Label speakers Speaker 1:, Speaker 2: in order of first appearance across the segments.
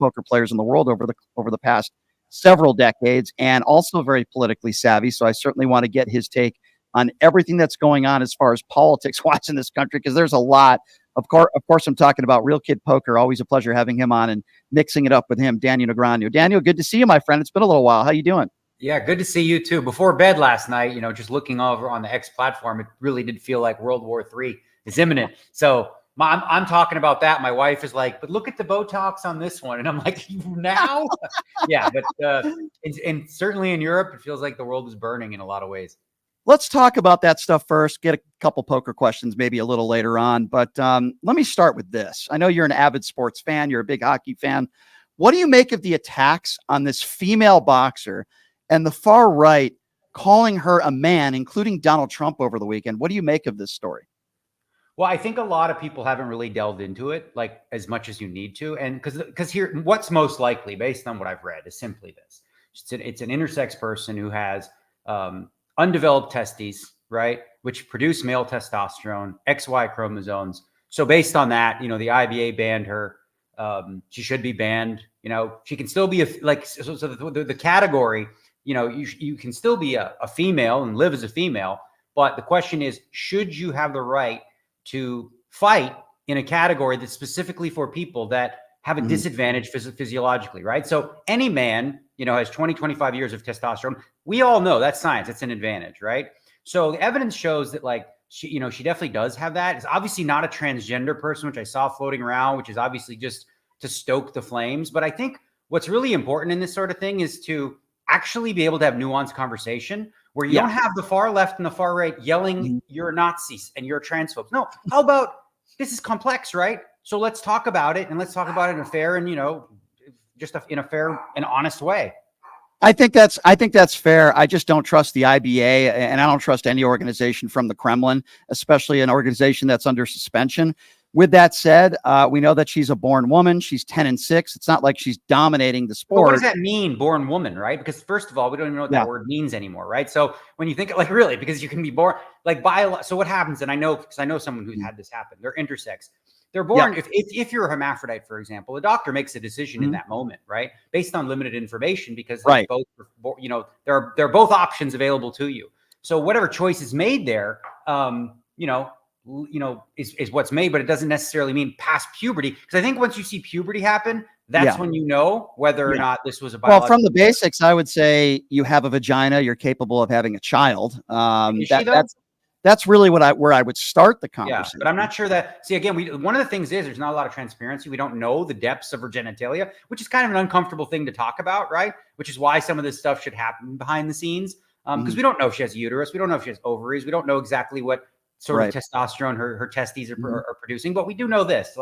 Speaker 1: poker players in the world over the past several decades, and also very politically savvy. So I certainly want to get his take on everything that's going on as far as politics wise in this country, because there's a lot. Of course, I'm talking about Real Kid Poker. Always a pleasure having him on and mixing it up with him, Daniel Negreanu. Daniel, good to see you, my friend. It's been a little while. How you doing?
Speaker 2: Yeah, good to see you too. Before bed last night, just looking over on the X platform, it really did feel like World War III is imminent. So I'm talking about that. My wife is like, but look at the Botox on this one. And I'm like, now? Yeah, but and certainly in Europe, it feels like the world is burning in a lot of ways.
Speaker 1: Let's talk about that stuff first. Get a couple poker questions maybe a little later on. But let me start with this. I know you're an avid sports fan. You're a big hockey fan. What do you make of the attacks on this female boxer and the far right calling her a man, including Donald Trump over the weekend? What do you make of this story?
Speaker 2: Well, I think a lot of people haven't really delved into it like as much as you need to. And because here, what's most likely based on what I've read is simply this. It's an intersex person who has undeveloped testes, right? Which produce male testosterone, XY chromosomes. So based on that, the IBA banned her. She should be banned. She can still be the category, you can still be a female and live as a female. But the question is, should you have the right to fight in a category that's specifically for people that have a disadvantage physiologically, right? So any man, has 20, 25 years of testosterone. We all know that's science. It's an advantage, right? So the evidence shows that she definitely does have that. It's obviously not a transgender person, which I saw floating around, which is obviously just to stoke the flames. But I think what's really important in this sort of thing is to actually be able to have nuanced conversation where you don't have the far left and the far right yelling, you're Nazis and you're transphobes. No, how about this is complex, right? So let's talk about it, and let's talk about it in a fair and, in a fair and honest way.
Speaker 1: I think that's fair. I just don't trust the IBA, and I don't trust any organization from the Kremlin, especially an organization that's under suspension. With that said, we know that she's a born woman. She's 10-6. It's not like she's dominating the sport.
Speaker 2: But what does that mean, born woman, right? Because first of all, we don't even know what that word means anymore, right? So when you think really, because you can be born so what happens? And I know, because I know someone who's had this happen. They're intersex. They're born. If you're a hermaphrodite, for example, the doctor makes a decision in that moment, right? Based on limited information, because both, there are both options available to you. So whatever choice is made there, is what's made, but it doesn't necessarily mean past puberty. Because I think once you see puberty happen, that's when you know whether or not this was a biological.
Speaker 1: Well, from the basics, I would say you have a vagina, you're capable of having a child. That's really where I would start the conversation.
Speaker 2: Yeah, but I'm not sure that. See, again, one of the things is there's not a lot of transparency. We don't know the depths of her genitalia, which is kind of an uncomfortable thing to talk about, right? Which is why some of this stuff should happen behind the scenes, because we don't know if she has a uterus, we don't know if she has ovaries, we don't know exactly what sort of testosterone her testes are producing. But we do know this,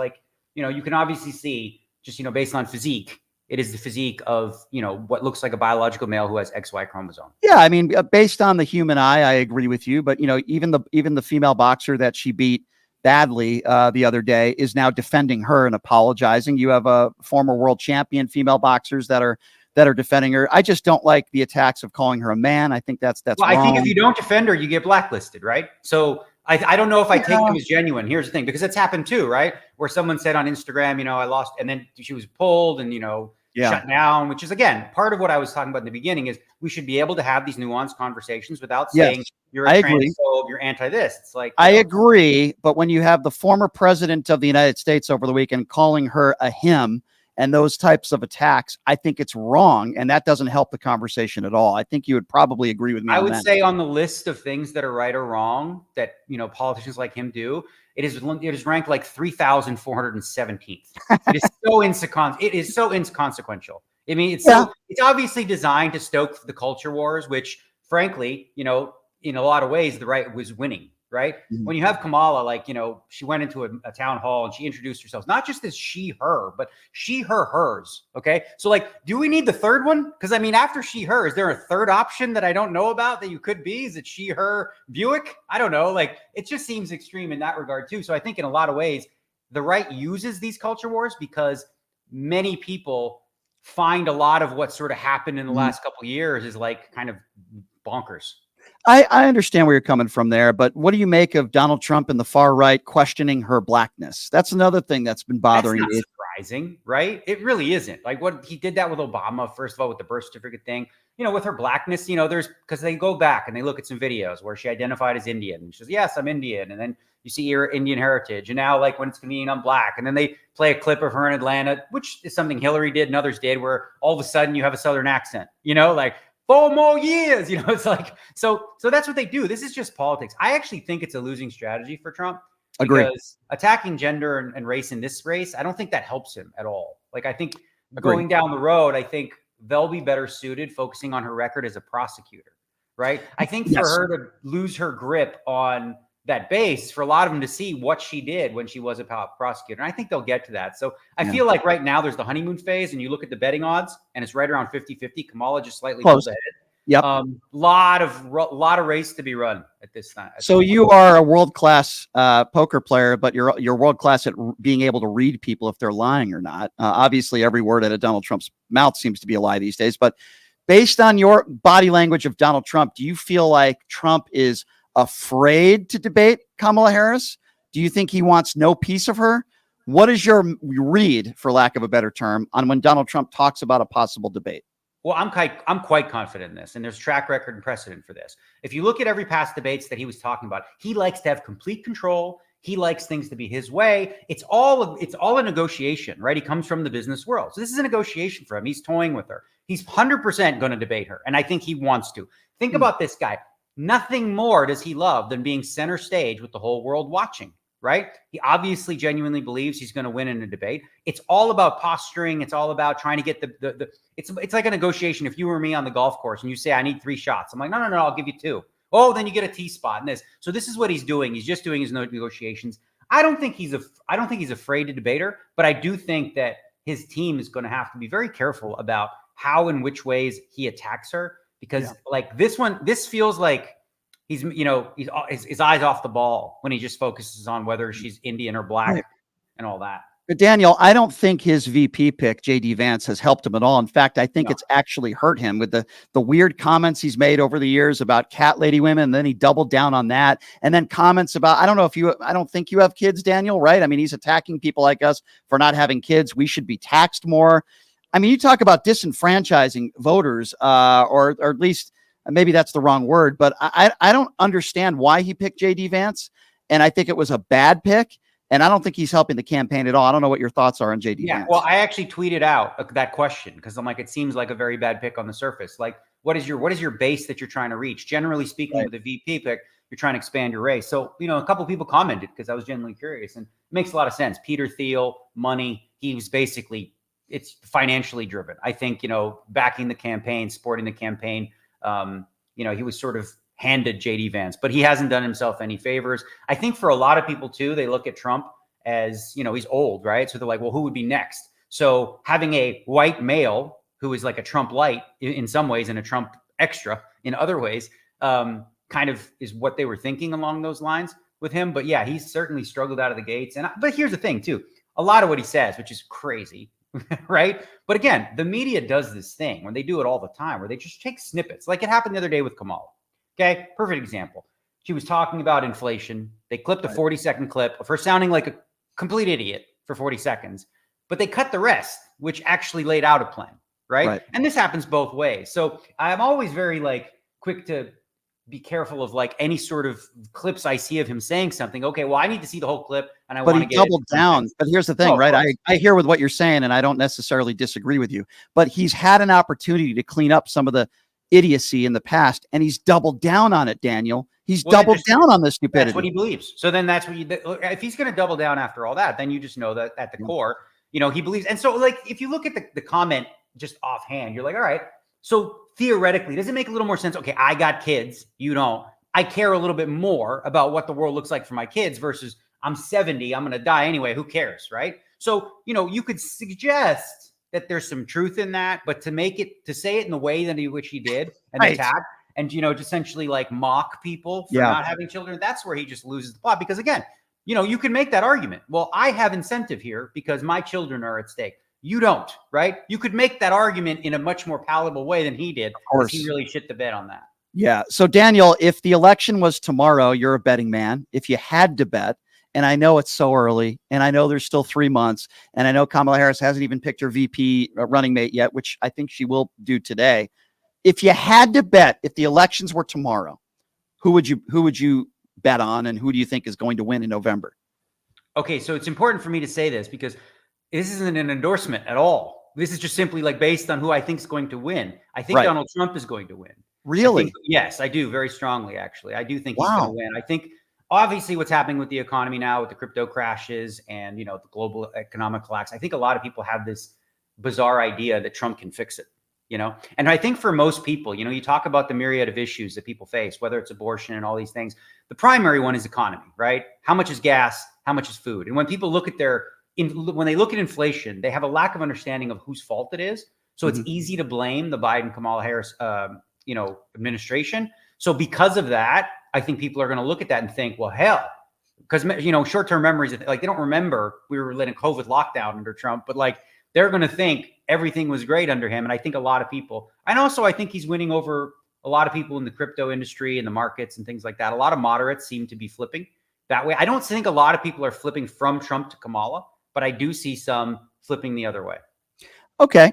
Speaker 2: you can obviously see just based on physique. It is the physique of, what looks like a biological male who has XY chromosome.
Speaker 1: Yeah, I mean, based on the human eye, I agree with you. But, even the female boxer that she beat badly the other day is now defending her and apologizing. You have a former world champion female boxers that are defending her. I just don't like the attacks of calling her a man. I think that's wrong.
Speaker 2: I think if you don't defend her, you get blacklisted, right? So I don't know if I take them as genuine. Here's the thing, because it's happened too, right? Where someone said on Instagram, I lost, and then she was pulled and, shut down, which is, again, part of what I was talking about in the beginning is we should be able to have these nuanced conversations without saying you're a transphobe, you're anti-this. It's like,
Speaker 1: I agree. But when you have the former president of the United States over the weekend calling her a him and those types of attacks, I think it's wrong. And that doesn't help the conversation at all. I think you would probably agree with me.
Speaker 2: I would say on the list of things that are right or wrong that, politicians like him do, it is ranked like 3,417th. It is so inconsequential. I mean, it's obviously designed to stoke the culture wars, which frankly, in a lot of ways, the right was winning, right? When you have Kamala, she went into a town hall and she introduced herself, not just as she, her, but she, her, hers. Okay. So do we need the third one? Because I mean, after she, her, is there a third option that I don't know about that you could be? Is it she, her, Buick? I don't know. It just seems extreme in that regard too. So I think in a lot of ways, the right uses these culture wars because many people find a lot of what sort of happened in the last couple of years is kind of bonkers.
Speaker 1: I understand where you're coming from there, but what do you make of Donald Trump and the far right questioning her blackness? That's another thing that's been bothering me.
Speaker 2: surprising, right? It really isn't. Like what he did that with Obama, first of all, with the birth certificate thing, with her blackness, because they go back and they look at some videos where she identified as Indian. And she says, yes, I'm Indian. And then you see her Indian heritage. And now, like, when it's convenient, I'm black. And then they play a clip of her in Atlanta, which is something Hillary did and others did, where all of a sudden you have a Southern accent, like 4 more years, it's like, so that's what they do. This is just politics. I actually think it's a losing strategy for Trump.
Speaker 1: Agree.
Speaker 2: Because attacking gender and race in this race, I don't think that helps him at all. Like, I think going down the road, I think they'll be better suited focusing on her record as a prosecutor, right? I think for her to lose her grip on that base, for a lot of them to see what she did when she was a prosecutor. And I think they'll get to that. So I feel like right now there's the honeymoon phase, and you look at the betting odds and it's right around 50-50. Kamala just slightly pulled ahead.
Speaker 1: Yep.
Speaker 2: Lot of race to be run at this time.
Speaker 1: So you are a world-class poker player, but you're world-class at being able to read people if they're lying or not. Obviously, every word out of Donald Trump's mouth seems to be a lie these days. But based on your body language of Donald Trump, do you feel like Trump is afraid to debate Kamala Harris? Do you think he wants no piece of her? What is your read, for lack of a better term, on when Donald Trump talks about a possible debate?
Speaker 2: Well, I'm quite confident in this, and there's track record and precedent for this. If you look at every past debates that he was talking about, he likes to have complete control. He likes things to be his way. It's all a negotiation, right? He comes from the business world. So this is a negotiation for him. He's toying with her. He's 100% going to debate her, and I think he wants to. Think about this guy. Nothing more does he love than being center stage with the whole world watching. Right? He obviously genuinely believes he's going to win in a debate. It's all about posturing. It's all about trying to get it's like a negotiation. If you were me on the golf course and you say, I need 3 shots. I'm like, no, I'll give you 2. Oh, then you get a tee spot and this. So this is what he's doing. He's just doing his negotiations. I don't think he's afraid to debate her, but I do think that his team is going to have to be very careful about how and which ways he attacks her, because like this feels like he's his eyes off the ball when he just focuses on whether she's Indian or black and all that.
Speaker 1: But Daniel, I don't think his VP pick, JD Vance, has helped him at all. In fact, I think it's actually hurt him with the weird comments he's made over the years about cat lady women. And then he doubled down on that. And then comments about, I don't think you have kids, Daniel, right? I mean, he's attacking people like us for not having kids. We should be taxed more. I mean, you talk about disenfranchising voters, or at least maybe that's the wrong word, but I don't understand why he picked JD Vance. And I think it was a bad pick. And I don't think he's helping the campaign at all. I don't know what your thoughts are on JD Vance.
Speaker 2: Well, I actually tweeted out that question because I'm like, it seems like a very bad pick on the surface. Like, what is your base that you're trying to reach? Generally speaking, with a VP pick, you're trying to expand your race. So, a couple of people commented because I was genuinely curious, and it makes a lot of sense. Peter Thiel, money. He was basically, it's financially driven. I think, backing the campaign, supporting the campaign. He was sort of handed JD Vance, but he hasn't done himself any favors. I think for a lot of people too, they look at Trump as, he's old, right? So they're like, well, who would be next? So having a white male who is like a Trump light in some ways and a Trump extra in other ways, kind of is what they were thinking along those lines with him. But yeah, he's certainly struggled out of the gates. But here's the thing too, a lot of what he says, which is crazy, right? But again, the media does this thing when they do it all the time, where they just take snippets. Like it happened the other day with Kamala. Okay, perfect example. She was talking about inflation. They clipped a 40-second clip of her sounding like a complete idiot for 40 seconds, but they cut the rest, which actually laid out a plan, right? And this happens both ways. So I'm always very quick to be careful of any sort of clips I see of him saying something. Okay, well, I need to see the whole clip, and I want to get. But he doubled
Speaker 1: down. But here's the thing, right? I hear with what you're saying, and I don't necessarily disagree with you. But he's had an opportunity to clean up some of the idiocy in the past, and he's doubled down on it, Daniel. He's doubled down on the stupidity.
Speaker 2: That's what he believes. So then that's what if he's going to double down after all that, then you just know that at the core, he believes. And so if you look at the comment just offhand, you're like, all right, so theoretically, does it make a little more sense? Okay, I got kids, you don't. I care a little bit more about what the world looks like for my kids versus I'm 70, I'm going to die anyway. Who cares, right? So, you could suggest that there's some truth in that, but to say it in the way which he did and attack and, essentially mock people for not having children, that's where he just loses the plot. Because again, you can make that argument. Well, I have incentive here because my children are at stake. You don't, right? You could make that argument in a much more palatable way than he did. Of course. He really shit the bed on that.
Speaker 1: Yeah. So Daniel, if the election was tomorrow, you're a betting man. If you had to bet, And I know it's so early, and I know there's still 3 months, and I know Kamala Harris hasn't even picked her VP running mate yet, which I think she will do today. If you had to bet, if the elections were tomorrow, who would you bet on, and who do you think is going to win in November?
Speaker 2: Okay, so it's important for me to say this because this isn't an endorsement at all. This is just simply like based on who I think is going to win. I think Donald Trump is going to win.
Speaker 1: Really?
Speaker 2: Yes, I do, very strongly, actually. I do think he's
Speaker 1: Wow.
Speaker 2: going to win. I think obviously what's happening with the economy now, with the crypto crashes and, the global economic collapse, I think a lot of people have this bizarre idea that Trump can fix it, And I think for most people, you talk about the myriad of issues that people face, whether it's abortion and all these things. The primary one is economy, right? How much is gas? How much is food? And when people look at when they look at inflation, they have a lack of understanding of whose fault it is. So it's easy to blame the Biden, Kamala Harris, administration. So because of that, I think people are going to look at that and think, well, hell, because, short-term memories, like they don't remember we were in a COVID lockdown under Trump, but like they're going to think everything was great under him. And I think a lot of people, and also I think he's winning over a lot of people in the crypto industry and the markets and things like that. A lot of moderates seem to be flipping that way. I don't think a lot of people are flipping from Trump to Kamala, but I do see some flipping the other way.
Speaker 1: Okay.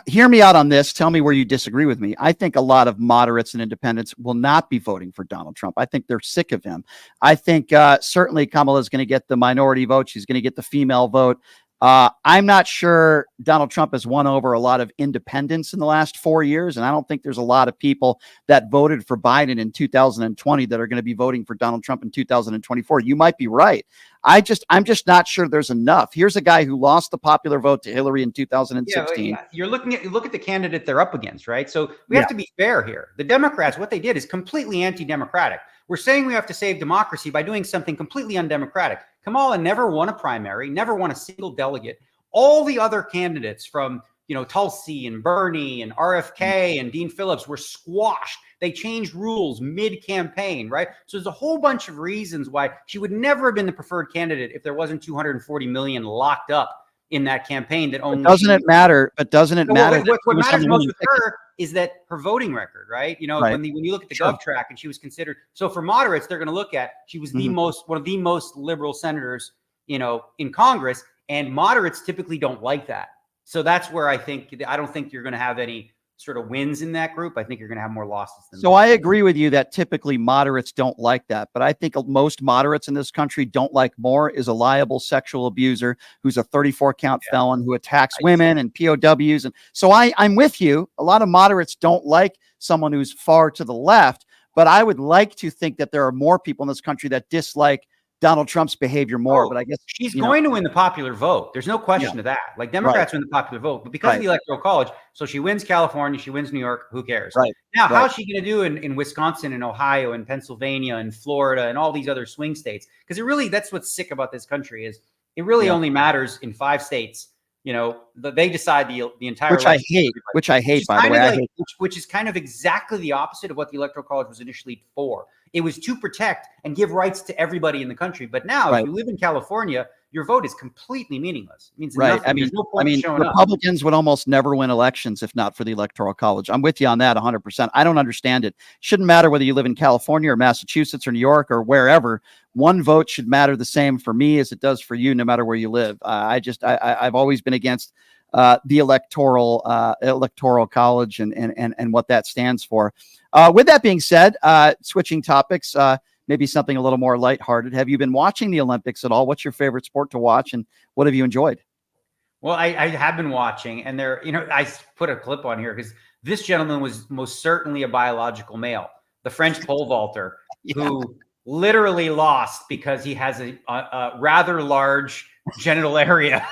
Speaker 1: Hear me out on this. Tell me where you disagree with me. I think a lot of moderates and independents will not be voting for Donald Trump. I think they're sick of him. I think certainly Kamala is going to get the minority vote. She's going to get the female vote. I'm not sure Donald Trump has won over a lot of independents in the last 4 years. And I don't think there's a lot of people that voted for Biden in 2020 that are going to be voting for Donald Trump in 2024. You might be right. I'm just not sure there's enough. Here's a guy who lost the popular vote to Hillary in 2016.
Speaker 2: Yeah, you look at the candidate they're up against, right? So we have to be fair here. The Democrats, what they did is completely anti-democratic. We're saying we have to save democracy by doing something completely undemocratic. Kamala never won a primary, never won a single delegate. All the other candidates from, Tulsi and Bernie and RFK and Dean Phillips were squashed. They changed rules mid-campaign, right? So there's a whole bunch of reasons why she would never have been the preferred candidate if there wasn't 240 million locked up in that campaign. That only
Speaker 1: doesn't it matter? But doesn't it matter?
Speaker 2: What matters most with her is that her voting record, right? When you look at the Gov track, and she was considered. So for moderates, they're going to look at she was one of the most liberal senators, in Congress, and moderates typically don't like that. So that's where I don't think you're going to have any sort of wins in that group. I think you're going to have more losses than
Speaker 1: so that. I agree with you that typically moderates don't like that, but I think most moderates in this country don't like more is a liable sexual abuser who's a 34 count felon who attacks women and POWs. And so I'm with you. A lot of moderates don't like someone who's far to the left, but I would like to think that there are more people in this country that dislike Donald Trump's behavior more, but I guess
Speaker 2: she's going to win the popular vote. There's no question of that. Like Democrats win the popular vote, but because of the Electoral College, so she wins California, she wins New York. Who cares? Right. Now, how's she going to do in Wisconsin and Ohio and Pennsylvania and Florida and all these other swing states? Because that's what's sick about this country is it really only matters in 5 states. They decide the entire.
Speaker 1: Which I hate, by the way.
Speaker 2: Which is kind of exactly the opposite of what the Electoral College was initially for. It was to protect and give rights to everybody in the country. But now, if you live in California, your vote is completely meaningless. It means nothing. There's no point showing
Speaker 1: Republicans would almost never win elections if not for the Electoral College. I'm with you on that 100%. I don't understand it. Shouldn't matter whether you live in California or Massachusetts or New York or wherever. One vote should matter the same for me as it does for you, no matter where you live. I've always been against the electoral college and what that stands for. With that being said, switching topics, maybe something a little more lighthearted. Have you been watching the Olympics at all? What's your favorite sport to watch, and what have you enjoyed?
Speaker 2: Well, I have been watching, and I put a clip on here because this gentleman was most certainly a biological male, the French pole vaulter, who literally lost because he has a rather large genital area.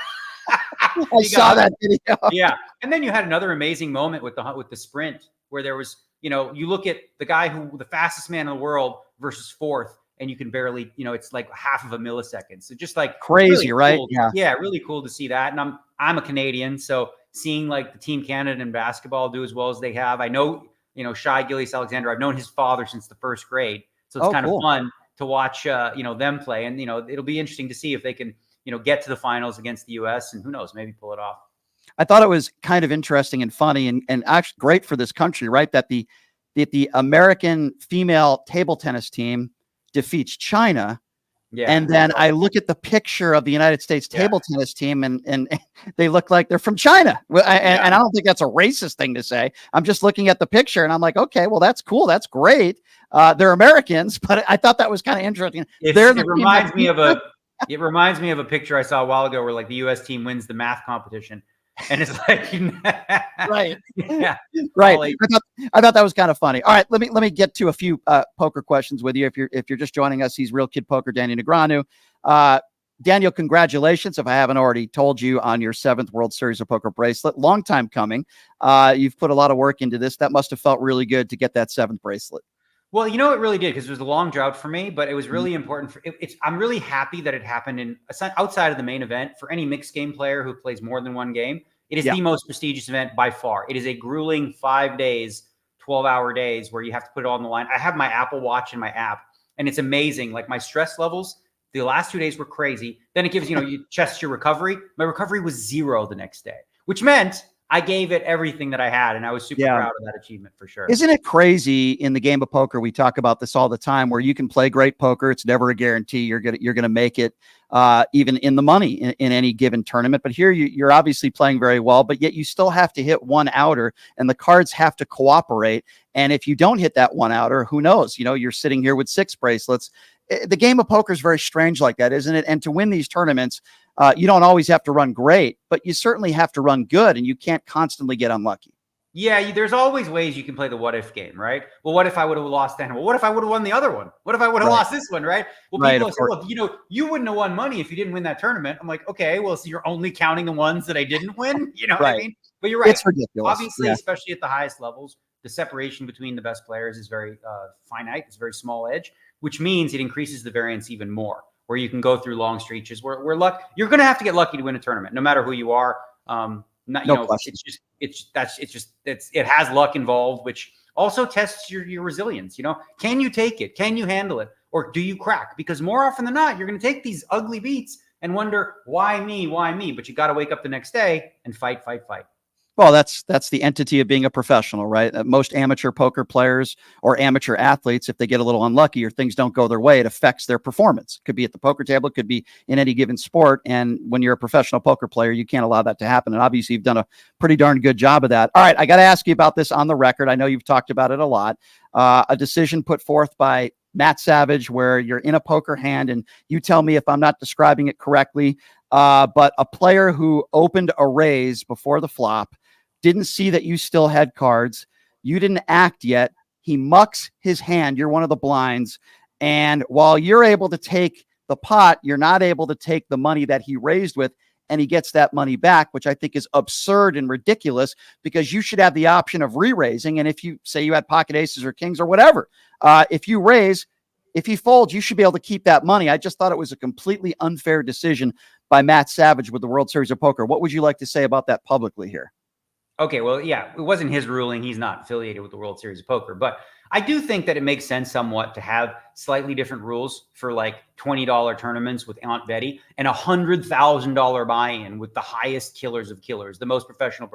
Speaker 1: I saw that video.
Speaker 2: Yeah, and then you had another amazing moment with the sprint where there was, you look at the guy the fastest man in the world versus fourth, and you can barely, it's like half of a millisecond. So just like
Speaker 1: crazy,
Speaker 2: really
Speaker 1: right?
Speaker 2: Cool.
Speaker 1: Yeah,
Speaker 2: really cool to see that. And I'm a Canadian, so seeing like the Team Canada in basketball do as well as they have, I know, Shai Gilgeous-Alexander. I've known his father since the first grade, so it's kind of fun to watch, them play, and it'll be interesting to see if they can, get to the finals against the U.S. and who knows, maybe pull it off.
Speaker 1: I thought it was kind of interesting and funny and actually great for this country, right? That the American female table tennis team defeats China
Speaker 2: Yeah.
Speaker 1: And then I look at the picture of the United States
Speaker 2: Yeah.
Speaker 1: table tennis team, and they look like they're from China.
Speaker 2: Yeah.
Speaker 1: And I don't think that's a racist thing to say. I'm just looking at the picture, and I'm like, okay, well, that's cool. That's great. They're Americans, but I thought that was kind of interesting. They're the
Speaker 2: It
Speaker 1: team that
Speaker 2: reminds me
Speaker 1: beat
Speaker 2: of a it reminds me of a picture I saw a while ago where like the US team wins the math competition. And it's like
Speaker 1: right.
Speaker 2: yeah.
Speaker 1: Right.
Speaker 2: All eight.
Speaker 1: I thought that was kind of funny. All right, let me get to a few poker questions with you. If you're just joining us, he's Real Kid Poker, Daniel Negreanu. Daniel, congratulations, if I haven't already told you, on your 7th World Series of Poker bracelet. Long time coming. You've put a lot of work into this. That must have felt really good to get that 7th bracelet.
Speaker 2: Well, you know, it really did, because it was a long drought for me, but it was really important for I'm really happy that it happened outside of the main event. For any mixed game player who plays more than one game, it is
Speaker 1: Yeah.
Speaker 2: the most prestigious event by far. It is a grueling 5 days, 12-hour days where you have to put it all on the line. I have my Apple Watch in my app, and it's amazing. Like, my stress levels, the last 2 days were crazy. Then it gives, you chest your recovery. My recovery was 0 the next day, which meant I gave it everything that I had, and I was super proud of that achievement for sure.
Speaker 1: Isn't it crazy in the game of poker? We talk about this all the time, where you can play great poker. It's never a guarantee you're gonna make it, even in the money in any given tournament. But here you're obviously playing very well, but yet you still have to hit one outer, and the cards have to cooperate. And if you don't hit that one outer, who knows? You're sitting here with 6 bracelets. The game of poker is very strange like that, isn't it? And to win these tournaments, you don't always have to run great, but you certainly have to run good, and you can't constantly get unlucky.
Speaker 2: Yeah, there's always ways you can play the what if game, right? Well, what if I would have lost then? Well, what if I would have won the other one? What if I would have lost this one, right? Well, people say, well, you wouldn't have won money if you didn't win that tournament. I'm like, okay, well, so you're only counting the ones that I didn't win? You know what I mean? But you're right.
Speaker 1: It's ridiculous.
Speaker 2: Obviously, especially at the highest levels, the separation between the best players is very finite. It's a very small edge, which means it increases the variance even more, where you can go through long stretches where you're going to have to get lucky to win a tournament, no matter who you are. It has luck involved, which also tests your resilience. Can you take it? Can you handle it? Or do you crack? Because more often than not, you're going to take these ugly beats and wonder, why me? Why me? But you got to wake up the next day and fight.
Speaker 1: Well, that's the entity of being a professional, right? Most amateur poker players or amateur athletes, if they get a little unlucky or things don't go their way, it affects their performance. It could be at the poker table, it could be in any given sport. And when you're a professional poker player, you can't allow that to happen. And obviously, you've done a pretty darn good job of that. All right, I got to ask you about this on the record. I know you've talked about it a lot. A decision put forth by Matt Savage, where you're in a poker hand, and you tell me if I'm not describing it correctly, but a player who opened a raise before the flop didn't see that you still had cards. You didn't act yet. He mucks his hand. You're one of the blinds. And while you're able to take the pot, you're not able to take the money that he raised with, and he gets that money back, which I think is absurd and ridiculous, because you should have the option of re-raising. And if you say you had pocket aces or kings or whatever, if you raise, if he folds, you should be able to keep that money. I just thought it was a completely unfair decision by Matt Savage with the World Series of Poker. What would you like to say about that publicly here?
Speaker 2: Okay, well, yeah, it wasn't his ruling. He's not affiliated with the World Series of Poker. But I do think that it makes sense somewhat to have slightly different rules for like $20 tournaments with Aunt Betty and $100,000 buy-in with the highest killers of killers, the most professional.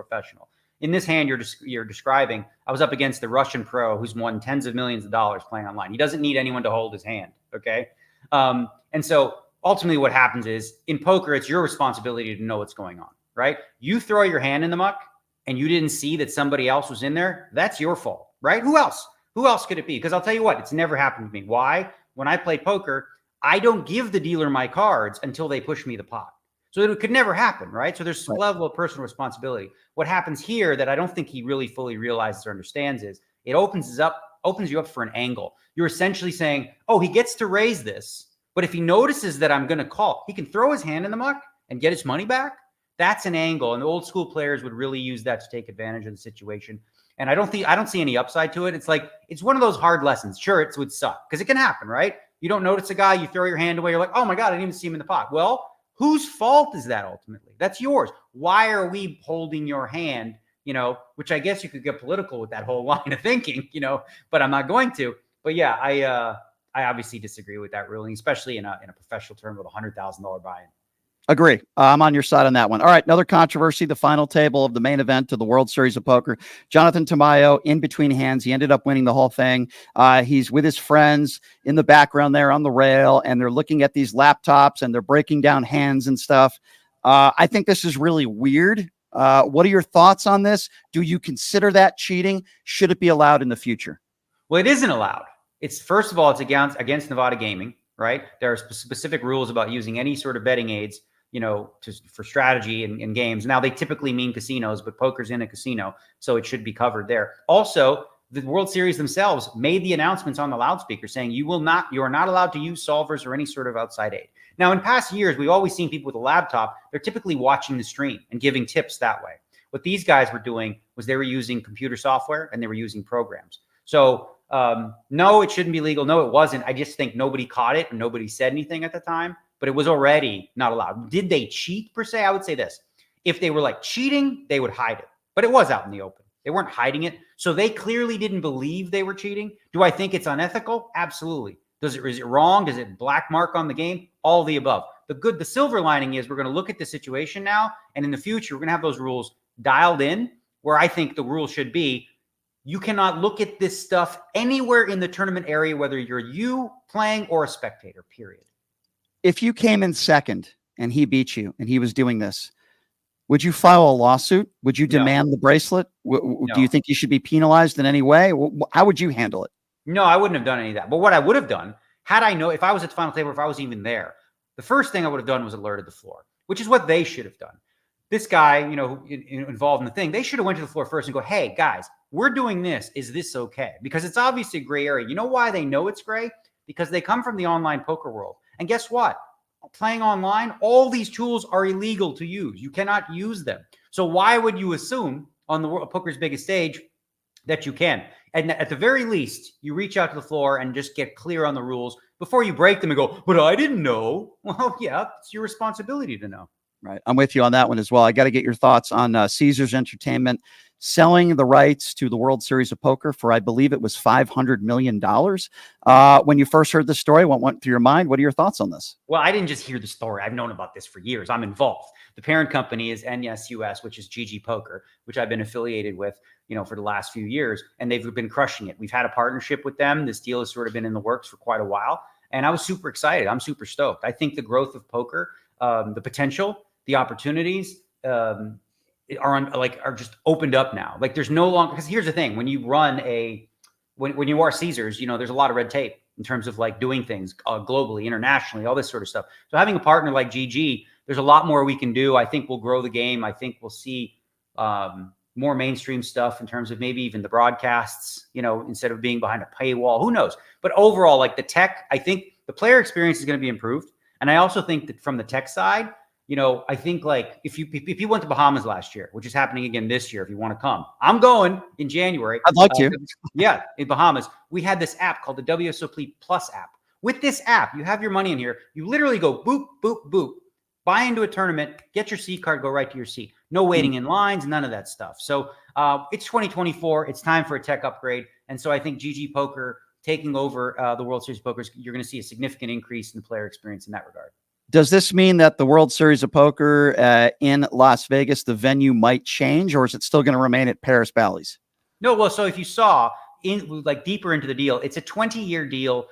Speaker 2: In this hand you're describing, I was up against the Russian pro who's won tens of millions of dollars playing online. He doesn't need anyone to hold his hand, okay? And so ultimately what happens is, in poker, it's your responsibility to know what's going on, right? You throw your hand in the muck and you didn't see that somebody else was in there, that's your fault, right? Who else? Who else could it be? Because I'll tell you what, it's never happened to me. Why? When I play poker, I don't give the dealer my cards until they push me the pot. So it could never happen, right? So there's some level of personal responsibility. What happens here that I don't think he really fully realizes or understands is it opens you up for an angle. You're essentially saying, oh, he gets to raise this, but if he notices that I'm going to call, he can throw his hand in the muck and get his money back. That's an angle, and the old school players would really use that to take advantage of the situation. And I don't see any upside to it. It's like, it's one of those hard lessons. Sure, it would suck because it can happen, right? You don't notice a guy, you throw your hand away, you're like, oh my God, I didn't even see him in the pot. Well, whose fault is that ultimately? That's yours. Why are we holding your hand? Which I guess you could get political with that whole line of thinking, but I'm not going to. But yeah, I obviously disagree with that ruling, especially in a professional term with $100,000 buy-in.
Speaker 1: Agree. I'm on your side on that one. All right, another controversy, the final table of the main event of the World Series of Poker. Jonathan Tamayo in between hands. He ended up winning the whole thing. He's with his friends in the background there on the rail, and they're looking at these laptops, and they're breaking down hands and stuff. I think this is really weird. What are your thoughts on this? Do you consider that cheating? Should it be allowed in the future?
Speaker 2: Well, it isn't allowed. It's first of all, it's against Nevada gaming, right? There are specific rules about using any sort of betting aids, for strategy in games. Now, they typically mean casinos, but poker's in a casino, so it should be covered there. Also, the World Series themselves made the announcements on the loudspeaker saying you are not allowed to use solvers or any sort of outside aid. Now, in past years, we've always seen people with a laptop. They're typically watching the stream and giving tips that way. What these guys were doing was they were using computer software and they were using programs. So no, it shouldn't be legal. No, it wasn't. I just think nobody caught it and nobody said anything at the time, but it was already not allowed. Did they cheat per se? I would say this. If they were like cheating, they would hide it, but it was out in the open. They weren't hiding it. So they clearly didn't believe they were cheating. Do I think it's unethical? Absolutely. Is it wrong? Does it black mark on the game? All of the above. The silver lining is we're going to look at the situation now, and in the future, we're going to have those rules dialed in where I think the rule should be you cannot look at this stuff anywhere in the tournament area, whether you're you playing or a spectator, period.
Speaker 1: If you came in second and he beat you and he was doing this, would you file a lawsuit? Would you demand the bracelet?
Speaker 2: No.
Speaker 1: Do you think you should be penalized in any way? How would you handle it?
Speaker 2: No, I wouldn't have done any of that. But what I would have done, had I known, if I was at the final table, if I was even there, the first thing I would have done was alerted the floor, which is what they should have done. This guy, involved in the thing, they should have went to the floor first and go, hey, guys, we're doing this. Is this okay? Because it's obviously a gray area. You know why they know it's gray? Because they come from the online poker world. And guess what? Playing online, all these tools are illegal to use. You cannot use them. So why would you assume on the poker's biggest stage that you can? And at the very least, you reach out to the floor and just get clear on the rules before you break them and go, but I didn't know. Well, yeah, it's your responsibility to know.
Speaker 1: Right. I'm with you on that one as well. I got to get your thoughts on Caesars Entertainment selling the rights to the World Series of Poker for, I believe it was $500 million. When you first heard the story, what went through your mind? What are your thoughts on this?
Speaker 2: Well, I didn't just hear the story. I've known about this for years. I'm involved. The parent company is NSUS, which is GG Poker, which I've been affiliated with, for the last few years, and they've been crushing it. We've had a partnership with them. This deal has sort of been in the works for quite a while, and I was super excited. I'm super stoked. I think the growth of poker, the potential, the opportunities are just opened up now. Like there's no longer, because here's the thing, when you run when you are Caesars, there's a lot of red tape in terms of like doing things globally, internationally, all this sort of stuff. So having a partner like GG, there's a lot more we can do. I think we'll grow the game. I think we'll see more mainstream stuff in terms of maybe even the broadcasts, instead of being behind a paywall, who knows? But overall, like the tech, I think the player experience is going to be improved. And I also think that from the tech side, I think like if you went to Bahamas last year, which is happening again this year, if you want to come, I'm going in January.
Speaker 1: I'd like to.
Speaker 2: Yeah, in Bahamas, we had this app called the WSOP Plus app. With this app, you have your money in here. You literally go boop, boop, boop, buy into a tournament, get your seat card, go right to your seat. No waiting in lines, none of that stuff. So it's 2024. It's time for a tech upgrade. And so I think GG Poker taking over the World Series of Poker, you're going to see a significant increase in the player experience in that regard.
Speaker 1: Does this mean that the World Series of Poker in Las Vegas, the venue might change, or is it still going to remain at Paris Bally's?
Speaker 2: No, well, so if you saw deeper into the deal, it's a 20-year deal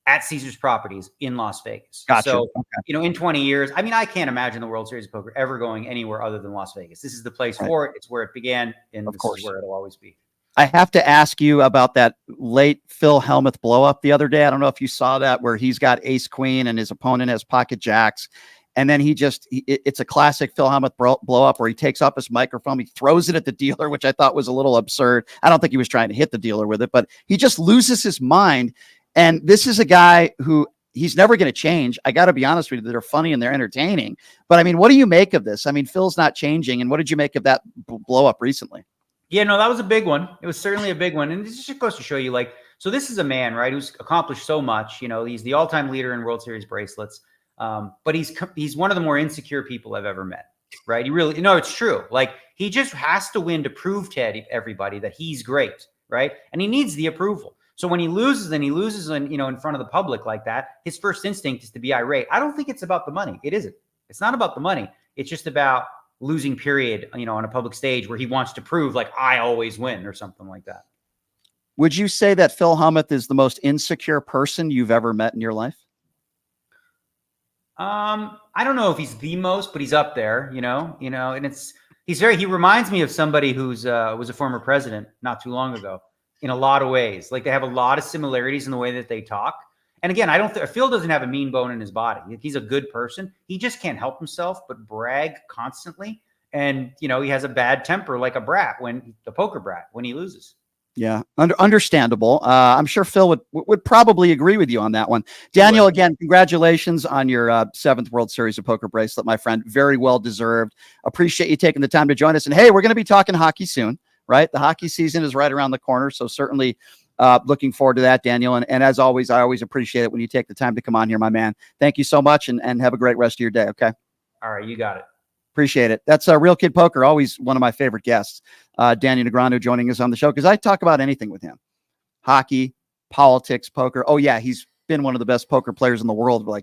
Speaker 2: at Caesars Properties in Las Vegas.
Speaker 1: Gotcha.
Speaker 2: So, in 20 years, I mean, I can't imagine the World Series of Poker ever going anywhere other than Las Vegas. This is the place for it. It's where it began, and of course, where it'll always be.
Speaker 1: I have to ask you about that late Phil Hellmuth blow up the other day. I don't know if you saw that, where he's got ace queen and his opponent has pocket jacks. And then it's a classic Phil Hellmuth blow up where he takes off his microphone. He throws it at the dealer, which I thought was a little absurd. I don't think he was trying to hit the dealer with it, but he just loses his mind. And this is a guy who he's never going to change. I got to be honest with you. They're funny and they're entertaining. But I mean, what do you make of this? I mean, Phil's not changing. And what did you make of that blow up recently?
Speaker 2: Yeah, no, that was a big one. It was certainly a big one. And this just goes to show you, so this is a man, right, who's accomplished so much. He's the all-time leader in World Series bracelets. But he's one of the more insecure people I've ever met, right? He really, it's true. Like, he just has to win to prove to everybody that he's great, right? And he needs the approval. So when he loses in front of the public like that, his first instinct is to be irate. I don't think it's about the money. It isn't. It's not about the money. It's just about losing, period, on a public stage where he wants to prove like I always win or something like that.
Speaker 1: Would you say that Phil Hellmuth is the most insecure person you've ever met in your life?
Speaker 2: I don't know if he's the most, but he's up there, and he reminds me of somebody who's was a former president not too long ago in a lot of ways. Like they have a lot of similarities in the way that they talk. And again, Phil doesn't have a mean bone in his body. He's a good person. He just can't help himself but brag constantly. And, he has a bad temper like a brat, the poker brat, when he loses.
Speaker 1: Yeah, understandable. I'm sure Phil would probably agree with you on that one. Daniel, again, congratulations on your 7th World Series of Poker bracelet, my friend. Very well deserved. Appreciate you taking the time to join us. And hey, we're going to be talking hockey soon, right? The hockey season is right around the corner, so certainly looking forward to that, Daniel. And as always, I always appreciate it when you take the time to come on here, my man. Thank you so much, and have a great rest of your day. Okay.
Speaker 2: All right, you got it.
Speaker 1: Appreciate it. That's Real Kid Poker, always one of my favorite guests, Daniel Negreanu, joining us on the show because I talk about anything with him: hockey, politics, poker. Oh yeah, he's been one of the best poker players in the world for like